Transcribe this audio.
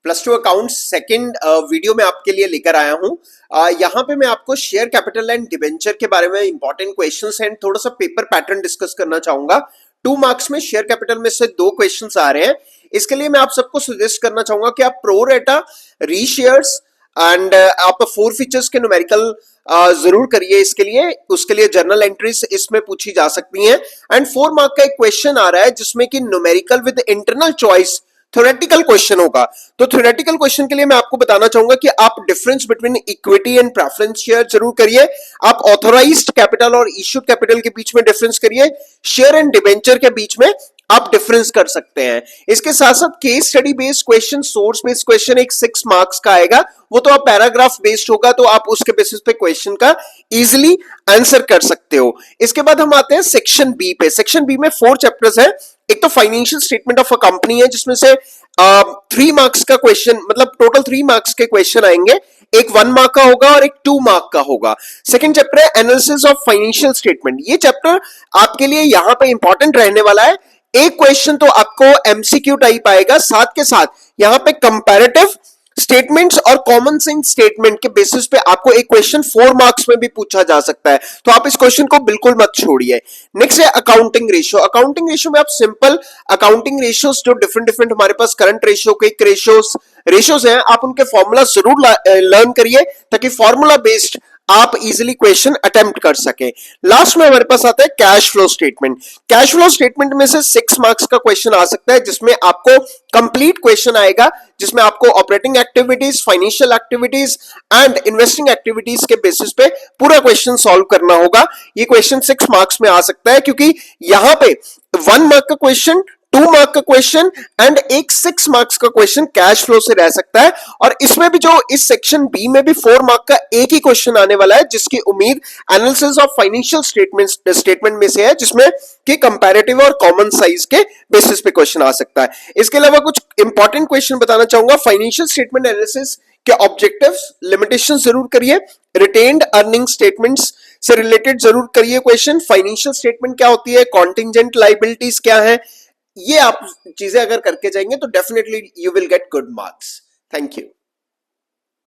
Plus two accounts second video में आपके लिए लेकर आया हूं। यहाँ पे मैं आपको शेयर कैपिटल एंड डिबेंचर के बारे में इंपॉर्टेंट क्वेश्चंस एंड थोड़ा सा पेपर पैटर्न डिस्कस करना चाहूंगा। 2 मार्क्स में शेयर कैपिटल में से 2 क्वेश्चंस आ रहे हैं। इसके लिए मैं आप सबको सजेस्ट करना चाहूंगा कि आप प्रो रेटा, रीशेयर्स एंड आप 4 फीचर्स के न्यूमेरिकल जरूर करिए। इसके लिए उसके लिए जर्नल एंट्रीज इसमें पूछी जा सकती हैं। एंड 4 मार्क का एक क्वेश्चन आ रहा है जिसमें कि numerical with internal choice theoretical question होगा। तो थ्योरेटिकल क्वेश्चन के लिए मैं आपको बताना चाहूंगा कि आप difference between equity and preference share जरूर करिए। आप ऑथोराइज्ड कैपिटल और इश्यूड कैपिटल के बीच में डिफरेंस करिए। शेयर एंड डिबेंचर के बीच में आप डिफरेंस कर सकते हैं। इसके साथ साथ case study based question, source based question एक 6 मार्क्स का आएगा। वो तो आप पैराग्राफ बेस्ड होगा, तो आप उसके बेसिस पे क्वेश्चन का इजीली आंसर कर सकते हो। इसके बाद हम आते हैं सेक्शन बी पे। सेक्शन बी में 4 चैप्टर्स है। एक तो financial statement of a company है जिसमें से 3 मार्क्स का क्वेश्चन, मतलब टोटल 3 मार्क्स के क्वेश्चन आएंगे। एक 1 मार्क का होगा और एक 2 मार्क का होगा। सेकंड चैप्टर है एनालिसिस ऑफ फाइनेंशियल स्टेटमेंट। ये चैप्टर आपके लिए यहां पे इंपॉर्टेंट रहने वाला है। एक क्वेश्चन तो आपको एमसीक्यू टाइप आएगा, साथ के साथ यहां पे कंपैरेटिव स्टेटमेंट्स और कॉमन सेंस स्टेटमेंट के बेसिस पे आपको एक क्वेश्चन 4 मार्क्स में भी पूछा जा सकता है। तो आप इस क्वेश्चन को बिल्कुल मत छोड़िए। नेक्स्ट है अकाउंटिंग रेशियो। अकाउंटिंग रेशियो में आप सिंपल अकाउंटिंग रेशियोज जो डिफरेंट डिफरेंट हमारे पास करंट रेशियो, क्विक रेशियोज हैं, आप उनके फॉर्मूला जरूर लर्न करिए ताकि फॉर्मूला बेस्ड आप इजीली क्वेश्चन अटेम्प्ट कर सके। लास्ट में हमारे पास आता है cash flow statement. Cash flow statement में से 6 मार्क्स का क्वेश्चन आ सकता है जिसमें आपको कंप्लीट क्वेश्चन आएगा, जिसमें आपको operating activities, financial activities and investing activities के बेसिस पे पूरा क्वेश्चन सॉल्व करना होगा। ये क्वेश्चन 6 मार्क्स में आ सकता है क्योंकि यहां पे 1 मार्क का क्वेश्चन, 2 मार्क का क्वेश्चन एंड एक 6 मार्क्स का क्वेश्चन कैश फ्लो से रह सकता है। और इसमें भी जो इस सेक्शन बी में भी 4 मार्क का एक ही क्वेश्चन आने वाला है जिसकी उम्मीद एनालिसिस ऑफ फाइनेंशियल स्टेटमेंट में से है, जिसमें कि कंपैरेटिव और कॉमन साइज के बेसिस पे क्वेश्चन आ सकता है। इसके अलावा कुछ इंपॉर्टेंट क्वेश्चन बताना चाहूंगा। फाइनेंशियल स्टेटमेंट एनालिसिस के ऑब्जेक्टिव्स, लिमिटेशन जरूर करिए। रिटेन्ड अर्निंग स्टेटमेंट्स से रिलेटेड जरूर करिए क्वेश्चन। फाइनेंशियल स्टेटमेंट क्या होती है, कॉन्टिंजेंट लायबिलिटीज क्या है, ये आप चीजें अगर करके जाएंगे तो definitely you will get good marks. Thank you.